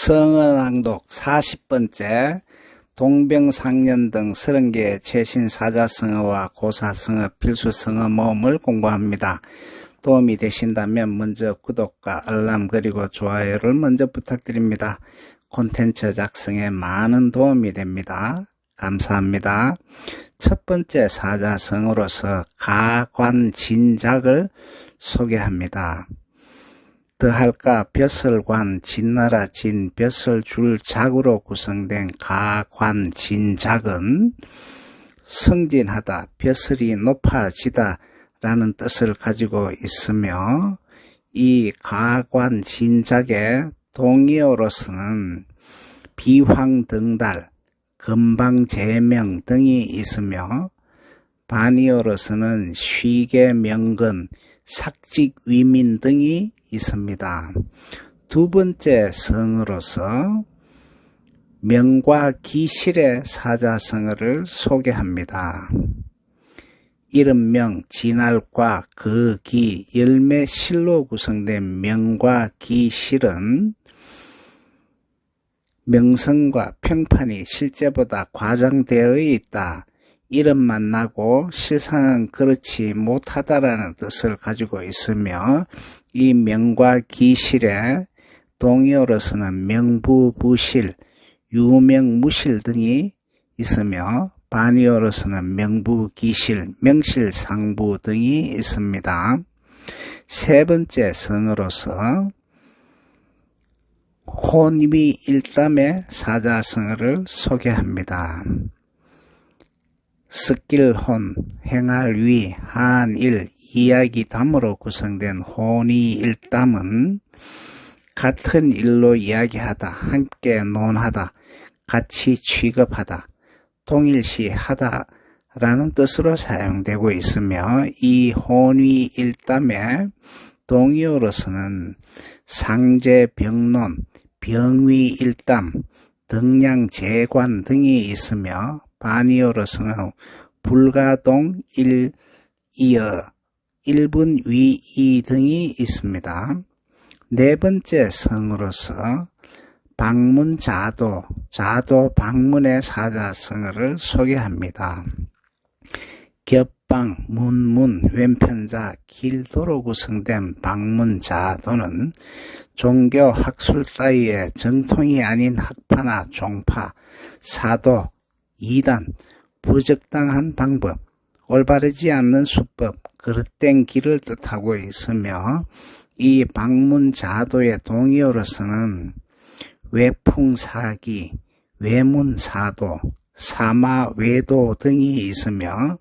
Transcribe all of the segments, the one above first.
성어낭독 40번째 동병상련 등 30개의 최신 사자성어와 고사성어, 필수성어 모음을 공부합니다. 도움이 되신다면 먼저 구독과 알람 그리고 좋아요를 먼저 부탁드립니다. 콘텐츠 작성에 많은 도움이 됩니다. 감사합니다. 첫 번째 사자성어로서 가관진작을 소개합니다. 더할까 벼슬관 진나라 진 벼슬 줄 작으로 구성된 가관진작은 승진하다, 벼슬이 높아지다 라는 뜻을 가지고 있으며, 이 가관진작의 동의어로서는 비황등달, 금방제명 등이 있으며, 반의어로서는 쉬계명근, 삭직위민 등이 있습니다. 두 번째 성어로서 명과 기실의 사자성어를 소개합니다. 이름명, 진할과 그 기, 열매실로 구성된 명과 기실은 명성과 평판이 실제보다 과장되어 있다, 이름만 나고 실상은 그렇지 못하다라는 뜻을 가지고 있으며, 이 명과 기실의 동의어로서는 명부부실, 유명무실 등이 있으며, 반의어로서는 명부기실, 명실상부 등이 있습니다. 세 번째 성어로서 혼위일담의 사자성어를 소개합니다. 습길혼, 행할위, 한일, 이야기담으로 구성된 혼위일담은 같은 일로 이야기하다, 함께 논하다, 같이 취급하다, 동일시하다 라는 뜻으로 사용되고 있으며, 이 혼위일담의 동의어로서는 상제병론, 병위일담, 등량재관 등이 있으며, 반의어로서는 불가동 일이어, 일분위이 등이 있습니다. 네 번째 성어로서 방문자도, 자도 방문의 사자성어를 소개합니다. 겹방, 문문, 왼편자, 길도로 구성된 방문자도는 종교 학술 따위의 정통이 아닌 학파나 종파, 사도, 이단, 부적당한 방법, 올바르지 않는 수법, 그릇된 길을 뜻하고 있으며, 이 방문자도의 동의어로서는 외풍사기, 외문사도, 사마외도 등이 있으며,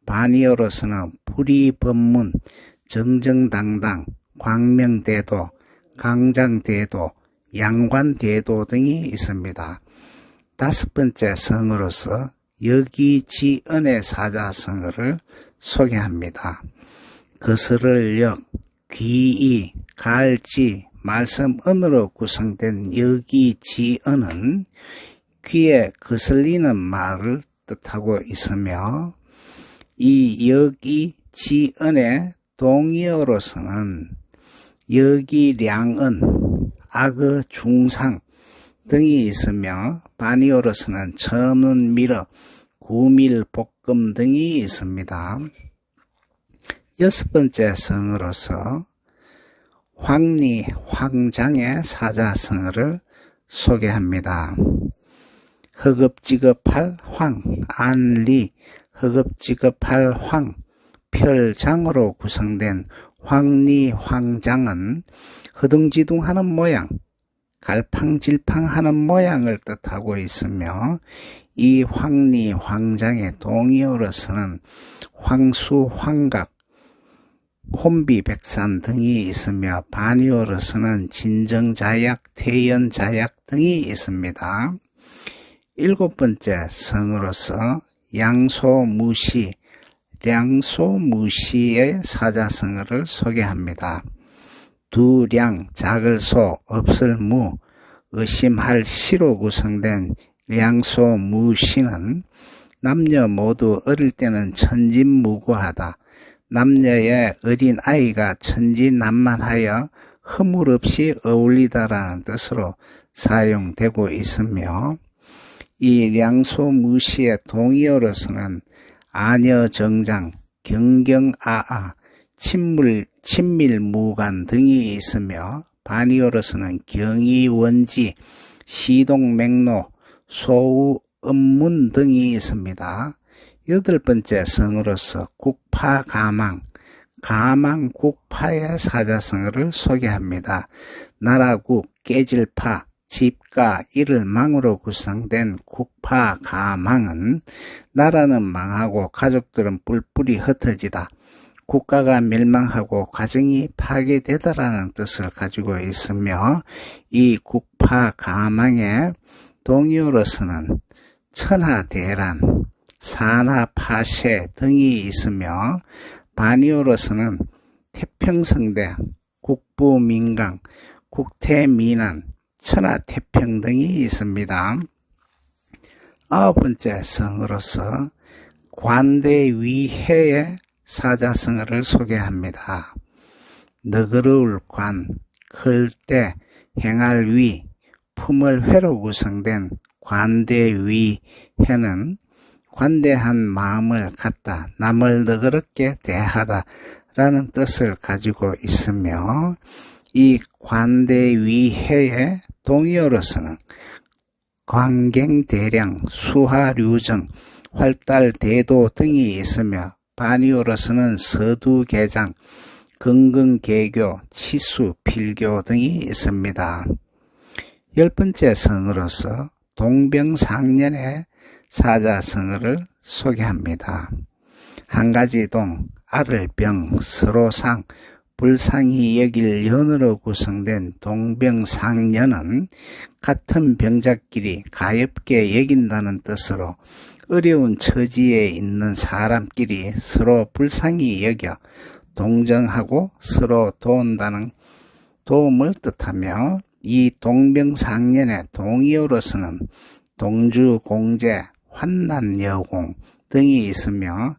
반의어로서는 불의법문, 정정당당, 광명대도, 강장대도, 양관대도 등이 있습니다. 다섯 번째 성어로서 여기지언의 사자성어를 소개합니다. 거스를 역, 귀이, 갈지, 말씀언으로 구성된 여기지언은 귀에 거슬리는 말을 뜻하고 있으며, 이 여기지언의 동의어로서는 여기량언, 악어 중상 등이 있으며, 반의어로서는 천운 밀어, 구밀볶음 등이 있습니다. 여섯 번째 성어로서 황리, 황장의 사자성어를 소개합니다. 허겁지겁할 황, 안리, 허겁지겁할 황, 별장으로 구성된 황리, 황장은 허둥지둥하는 모양, 갈팡질팡하는 모양을 뜻하고 있으며, 이 황리, 황장의 동의어로서는 황수, 황각, 혼비백산 등이 있으며, 반의어로서는 진정자약, 태연자약 등이 있습니다. 일곱 번째 성어로서 양소무시, 량소무시의 사자성어를 소개합니다. 두량, 작을 소, 없을 무, 의심할 시로 구성된 량소무시는 남녀 모두 어릴 때는 천진무구하다, 남녀의 어린 아이가 천진난만하여 허물없이 어울리다라는 뜻으로 사용되고 있으며 이 량소무시의 동의어로서는 아녀정장, 경경아아, 친밀무관 등이 있으며 반의어로서는 경의원지, 시동맥로, 소우음문 등이 있습니다. 여덟 번째 성으로서 국파가망, 가망국파의 사자성어를 소개합니다. 나라국, 깨질파, 집가, 이를 망으로 구성된 국파가망은 나라는 망하고 가족들은 뿔뿔이 흩어지다. 국가가 멸망하고 가정이 파괴되다라는 뜻을 가지고 있으며 이 국파가망의 동의어로서는 천하대란, 산하파쇄 등이 있으며 반의어로서는 태평성대, 국부민강, 국태민안, 천하태평 등이 있습니다. 아홉 번째 성으로서 관대위해의 사자성어를 소개합니다. 너그러울 관, 클 때, 행할 위, 품을 회로 구성된 관대위해는 관대한 마음을 갖다, 남을 너그럽게 대하다 라는 뜻을 가지고 있으며 이 관대위해의 동의어로서는 광갱대량, 수하류정, 활달대도 등이 있으며 반의어로서는 서두개장, 긍긍개교, 치수, 필교 등이 있습니다. 열 번째 성으로서 동병상련의 사자성어를 소개합니다. 한 가지 동, 아를병, 서로상, 불상이 여길 연으로 구성된 동병상련은 같은 병자끼리 가엾게 여긴다는 뜻으로 어려운 처지에 있는 사람끼리 서로 불쌍히 여겨 동정하고 서로 도운다는 도움을 뜻하며 이 동병상련의 동의어로서는 동주공제, 환난여공 등이 있으며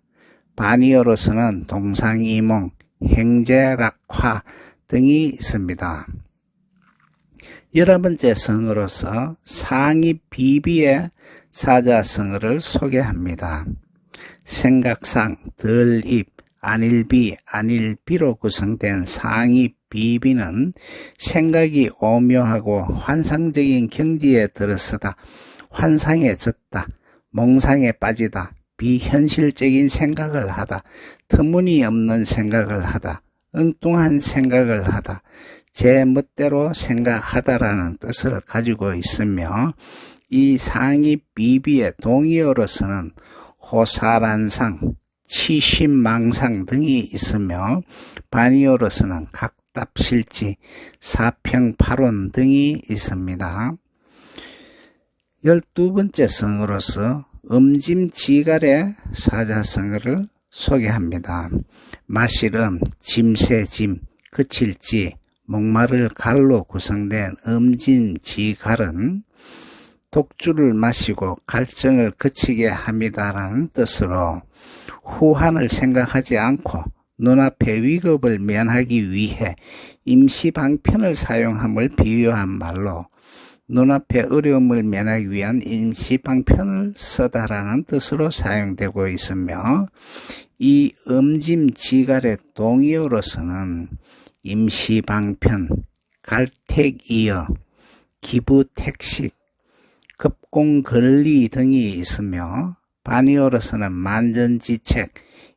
반의어로서는 동상이몽, 행제락화 등이 있습니다. 11번째 성어로서 상입비비의 사자성어를 소개합니다. 생각상, 덜입, 안일비, 안일비로 구성된 상입비비는 생각이 오묘하고 환상적인 경지에 들어서다, 환상에 젖다, 몽상에 빠지다, 비현실적인 생각을 하다, 터무니없는 생각을 하다, 엉뚱한 생각을 하다, 제 멋대로 생각하다라는 뜻을 가지고 있으며 이 상입비비의 동의어로서는 호사란상, 치심망상 등이 있으며 반의어로서는 각답실지, 사평파론 등이 있습니다. 12번째 성어로서 음짐지갈의 사자성어를 소개합니다. 마실음, 짐새짐, 그칠지, 목마를 갈로 구성된 음짐지갈은 독주를 마시고 갈증을 그치게 합니다라는 뜻으로 후한을 생각하지 않고 눈앞의 위급을 면하기 위해 임시방편을 사용함을 비유한 말로 눈앞의 어려움을 면하기 위한 임시방편을 쓰다라는 뜻으로 사용되고 있으며 이 음짐지갈의 동의어로서는 임시방편, 갈택이어, 기부택식, 급공근리 등이 있으며 반의어로서는 만전지책,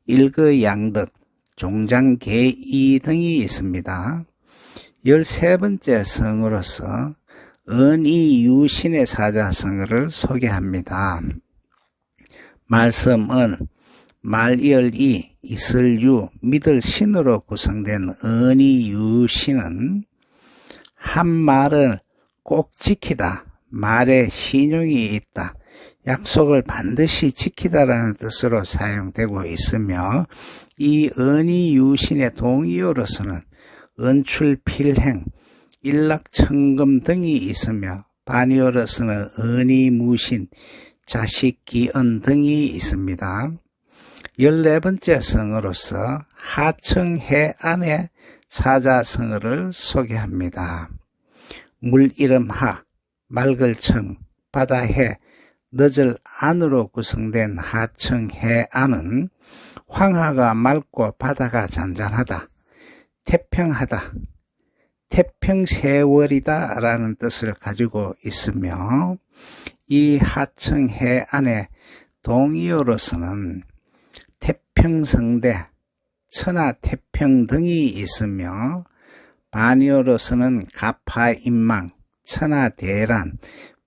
일거양득, 종장개이 등이 있습니다. 13번째 성으로서 은이유신의 사자성어를 소개합니다. 말씀은 말열이, 있을유, 믿을 신으로 구성된 은이유신은 한 말을 꼭 지키다, 말에 신용이 있다, 약속을 반드시 지키다라는 뜻으로 사용되고 있으며 이 은이유신의 동의어로서는 은출필행, 일락천금 등이 있으며 반의어로서는 은이무신, 자식기언 등이 있습니다. 14번째 성어로서 하청해안의 사자성어를 소개합니다. 물 이름 하, 말글청, 바다해, 너절 안으로 구성된 하청 해안은 황하가 맑고 바다가 잔잔하다, 태평하다, 태평세월이다 라는 뜻을 가지고 있으며, 이 하청 해안의 동의어로서는 태평성대, 천하태평 등이 있으며, 반의어로서는 가파인망, 천하대란,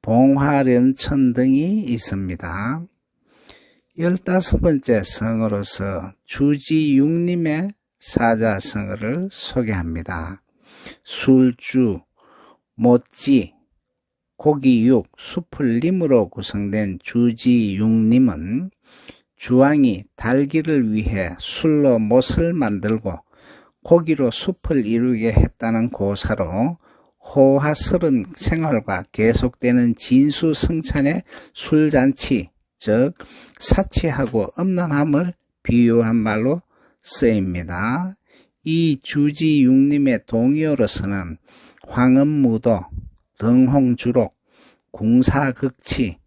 봉화련천 등이 있습니다. 15번째 성어로서 주지육림의 사자성어를 소개합니다. 술주, 못지, 고기육, 수풀림으로 구성된 주지육림은 주왕이 달기를 위해 술로 못을 만들고 고기로 숲을 이루게 했다는 고사로 호화스런 생활과 계속되는 진수성찬의 술잔치, 즉 사치하고 음란함을 비유한 말로 쓰입니다. 이 주지육림의 동의어로서는 황음무도, 등홍주록, 궁사극치,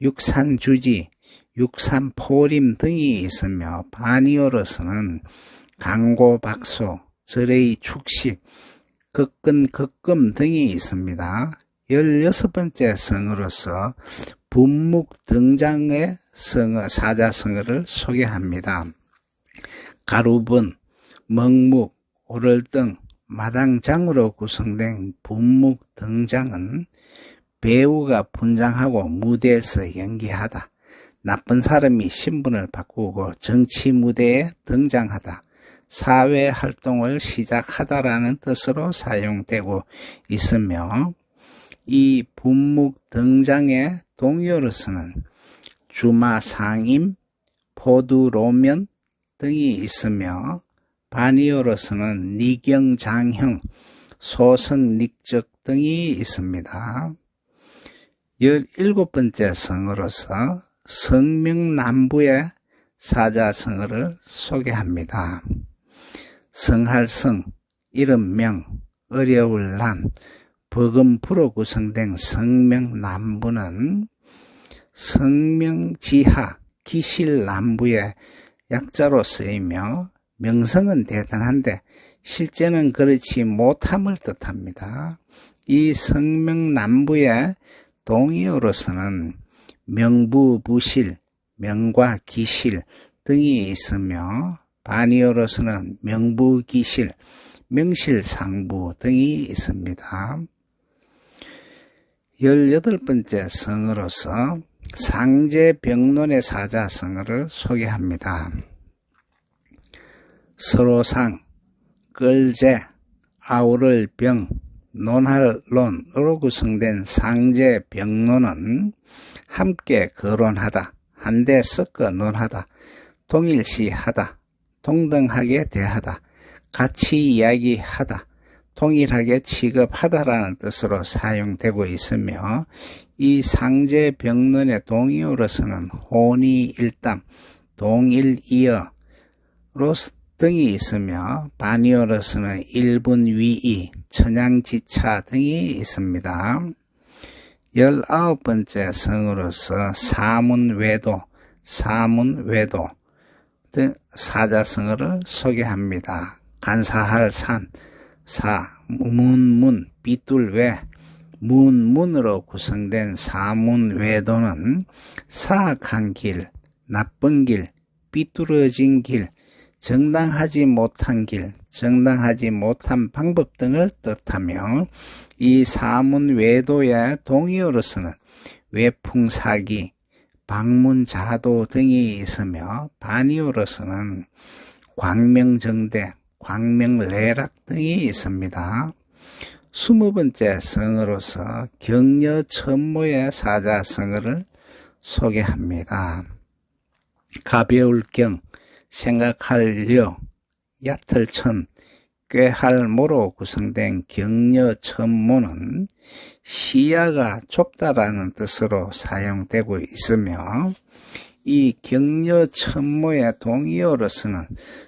육산주지, 육산포림 등이 있으며, 반의어로서는 강고박소, 절의 축식, 극근극금 등이 있습니다. 16번째 성어로서 분묵등장의 사자성어를 소개합니다. 가루분, 먹묵, 오를등, 마당장으로 구성된 분묵등장은 배우가 분장하고 무대에서 연기하다, 나쁜 사람이 신분을 바꾸고 정치 무대에 등장하다, 사회활동을 시작하다라는 뜻으로 사용되고 있으며, 이 분묵등장의 동의어로서는 주마상임, 포두로면 등이 있으며, 반의어로서는 니경장형, 소성닉적 등이 있습니다. 17번째 성어로서 성명남부의 사자성어를 소개합니다. 성할성, 이름명, 어려울 난, 버금부로 구성된 성명남부는 성명지하, 기실남부의 약자로 쓰이며, 명성은 대단한데 실제는 그렇지 못함을 뜻합니다. 이 성명남부의 동의어로서는 명부부실, 명과 기실 등이 있으며, 반의어로서는 명부기실, 명실상부 등이 있습니다. 18번째 성어로서 상제병론의 사자성어를 소개합니다. 서로상, 끌제, 아우를 병, 논할 논으로 구성된 상제병론은 함께 거론하다, 한데 섞어 논하다, 동일시하다, 동등하게 대하다, 같이 이야기하다, 동일하게 취급하다라는 뜻으로 사용되고 있으며, 이 상제병론의 동의어로서는 혼이일담, 동일이어 등이 있으며, 반의어로서는 일분위의, 천양지차 등이 있습니다. 19번째 성어로서 사문외도 등 사자성어를 소개합니다. 간사할 산, 문문, 삐뚤외, 문문으로 구성된 사문외도는 사악한 길, 나쁜 길, 삐뚤어진 길, 정당하지 못한 길, 정당하지 못한 방법 등을 뜻하며, 이 사문외도의 동의어로서는 외풍사기, 방문자도 등이 있으며, 반의어로서는 광명정대, 광명래락 등이 있습니다. 20번째 성어로서 격려천모의 사자성어를 소개합니다. 가벼울 경, 생각하려, 얕을천, 꾀할모로 구성된 격려천모는 시야가 좁다라는 뜻으로 사용되고 있으며, 이 격려천모의 동의어로서는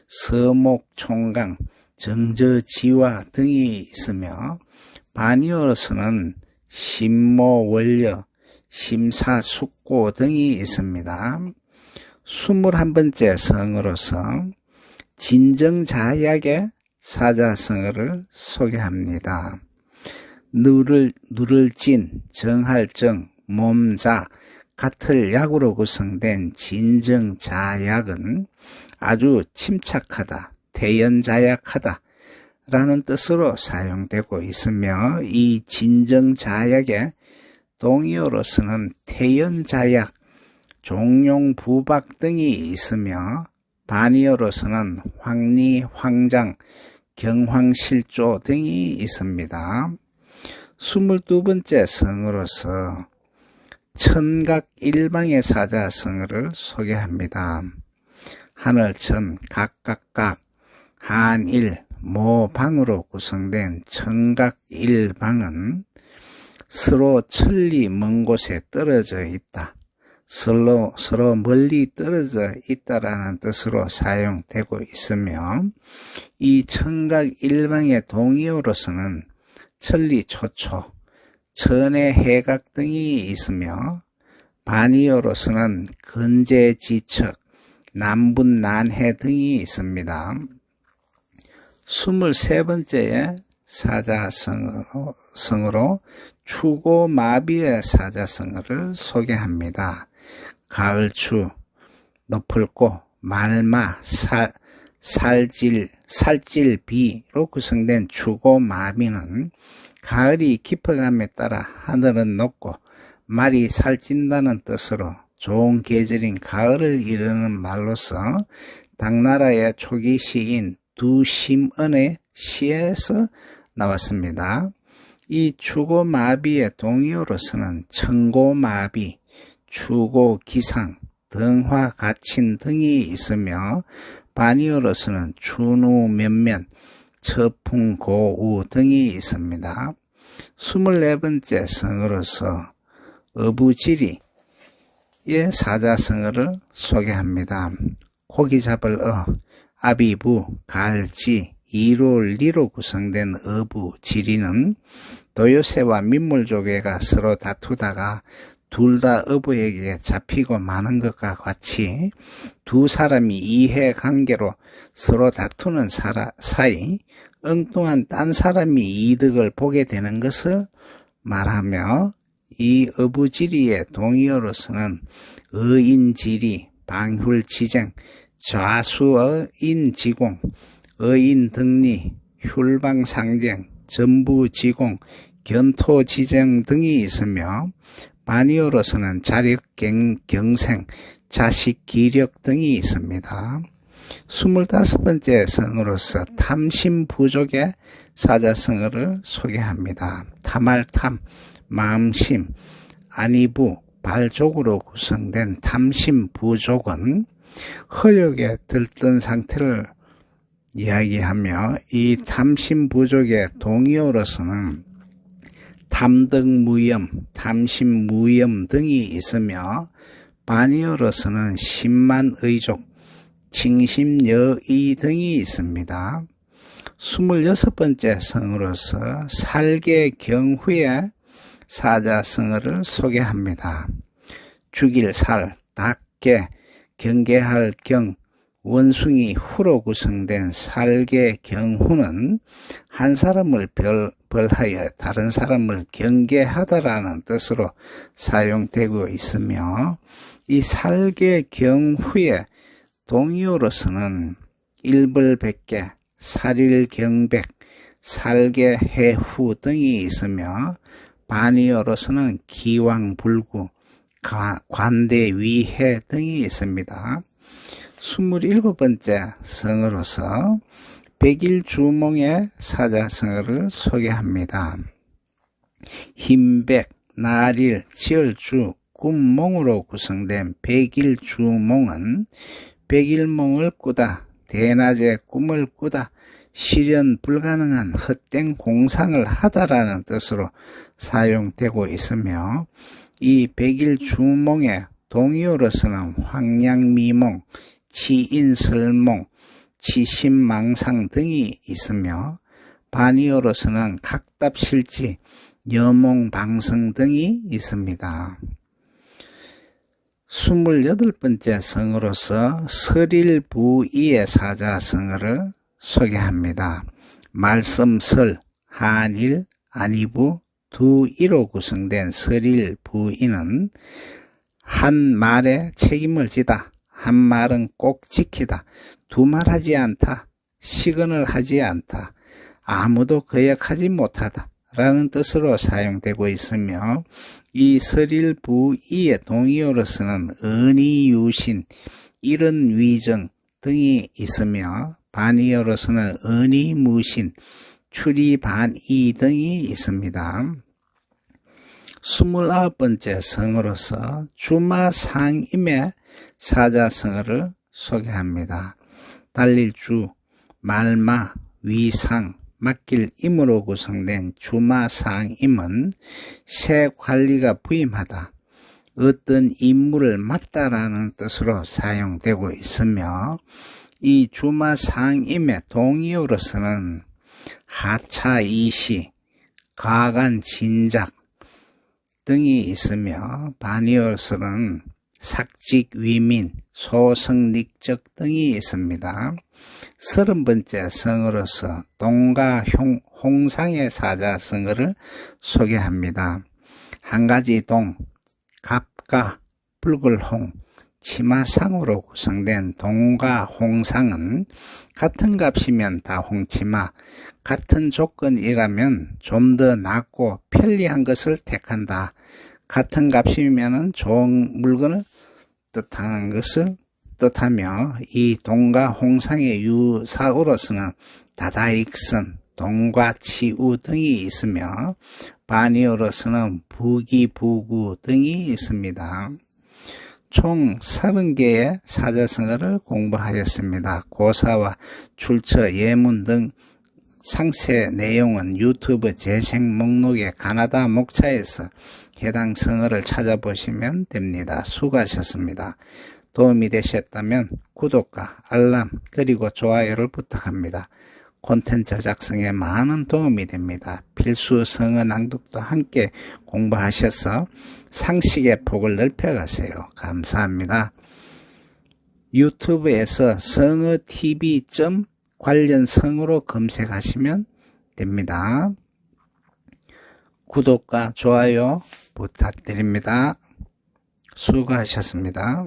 서목, 총강, 정저지화 등이 있으며, 반의어로서는 심모원려, 심사숙고 등이 있습니다. 21번째 성으로서 진정자약의 사자성어를 소개합니다. 누를 진, 정할 정, 몸자, 같을 약으로 구성된 진정자약은 아주 침착하다, 대연자약하다 라는 뜻으로 사용되고 있으며, 이 진정자약의 동의어로서는 태연자약, 종용부박 등이 있으며, 반의어로서는 황리, 황장, 경황실조 등이 있습니다. 22번째 성으로서 천각일방의 사자성어를 소개합니다. 하늘천, 각각각, 한일, 모방으로 구성된 천각일방은 서로 천리 먼 곳에 떨어져 있다, 서로 멀리 떨어져 있다라는 뜻으로 사용되고 있으며, 이 천각일방의 동의어로서는 천리초초, 천의 해각 등이 있으며, 반의어로서는 근제지척, 남분난해 등이 있습니다. 23번째의 사자성어로 추고마비의 사자성어를 소개합니다. 가을추, 너풀고, 말마, 살질비로 구성된 추고마비는 가을이 깊어감에 따라 하늘은 높고 말이 살찐다는 뜻으로 좋은 계절인 가을을 이르는 말로서 당나라의 초기 시인 두심언의 시에서 나왔습니다. 이 추고마비의 동의어로서는 청고마비, 추고기상, 등화가친 등이 있으며, 반의어로서는 춘우면면, 처풍고우 등이 있습니다. 24번째 성어로서 어부지리의 사자성어를 소개합니다. 고기 잡을 아비부, 갈지, 이로리로 구성된 어부지리는 도요새와 민물조개가 서로 다투다가 둘 다 어부에게 잡히고 마는 것과 같이 두 사람이 이해관계로 서로 다투는 사이 엉뚱한 딴 사람이 이득을 보게 되는 것을 말하며, 이 어부지리의 동의어로서는 어인지리, 방휼지쟁, 좌수어인지공, 어인등리, 휼방상쟁, 전부지공, 견토지쟁 등이 있으며, 반의어로서는 자력경생, 자식기력 등이 있습니다. 25번째 성어로서 탐심부족의 사자성어를 소개합니다. 탐할탐, 마음심, 안이부, 발족으로 구성된 탐심부족은 허역에 들뜬 상태를 이야기하며, 이 탐심부족의 동의어로서는 탐득무염, 탐심무염 등이 있으며, 반의어로서는 신만의족, 칭심여의 등이 있습니다. 26번째 성어로서 살계경후의 사자성어를 소개합니다. 죽일 살, 닭개, 경계할 경, 원숭이 후로 구성된 살계경후는 한 사람을 벌하여 다른 사람을 경계하다라는 뜻으로 사용되고 있으며, 이 살계경후의 동의어로서는 일벌백계, 살일경백, 살계해후 등이 있으며, 반의어로서는 기왕불구, 관대위해 등이 있습니다. 27번째 성어로서 백일주몽의 사자성어를 소개합니다. 흰백, 날일, 지얼주, 꿈몽으로 구성된 백일주몽은 백일몽을 꾸다, 대낮에 꿈을 꾸다, 실현 불가능한 헛된 공상을 하다라는 뜻으로 사용되고 있으며, 이 백일주몽의 동의어로서는 황량미몽, 치인설몽, 치신망상 등이 있으며, 반의어로서는 각답실지, 여몽방성 등이 있습니다. 28번째 성으로서 설일부이의 사자성어를 소개합니다. 말씀설, 한일, 안이부, 두 이로 구성된 설일부이는 한 말에 책임을 지다, 한 말은 꼭 지키다, 두말하지 않다, 시건을 하지 않다, 아무도 거역하지 못하다 라는 뜻으로 사용되고 있으며 이 설일부이의 동의어로서는 은이유신, 이른위정 등이 있으며 반의어로서는 은이무신, 추리반의 등이 있습니다. 29번째 성어로서 주마상임의 사자성어를 소개합니다. 달릴주, 말마, 위상, 맡길 임으로 구성된 주마상임은 새 관리가 부임하다, 어떤 임무를 맡다라는 뜻으로 사용되고 있으며 이 주마상임의 동의어로서는 하차이시, 가간진작 등이 있으며 반의어로서는 삭직위민, 소성닉적 등이 있습니다. 30번째 성어로서 동가 홍상의 사자성어를 소개합니다. 한 가지 동, 갑과 붉을홍, 치마상으로 구성된 동가 홍상은 같은 값이면 다 홍치마, 같은 조건이라면 좀 더 낫고 편리한 것을 택한다. 같은 값이면 좋은 물건을 뜻하는 것을 뜻하며 이 동가 홍상의 유사어로서는 다다익선, 동과치우 등이 있으며 반의어로서는 부기부구 등이 있습니다. 총 30개의 사자성어를 공부하였습니다. 고사와 출처, 예문 등 상세 내용은 유튜브 재생 목록의 가나다 목차에서 해당 성어를 찾아보시면 됩니다. 수고하셨습니다. 도움이 되셨다면 구독과 알람 그리고 좋아요를 부탁합니다. 콘텐츠 작성에 많은 도움이 됩니다. 필수 성어 낭독도 함께 공부하셔서 상식의 폭을 넓혀가세요. 감사합니다. 유튜브에서 성어TV 관련 성어로 검색하시면 됩니다. 구독과 좋아요 부탁드립니다. 수고하셨습니다.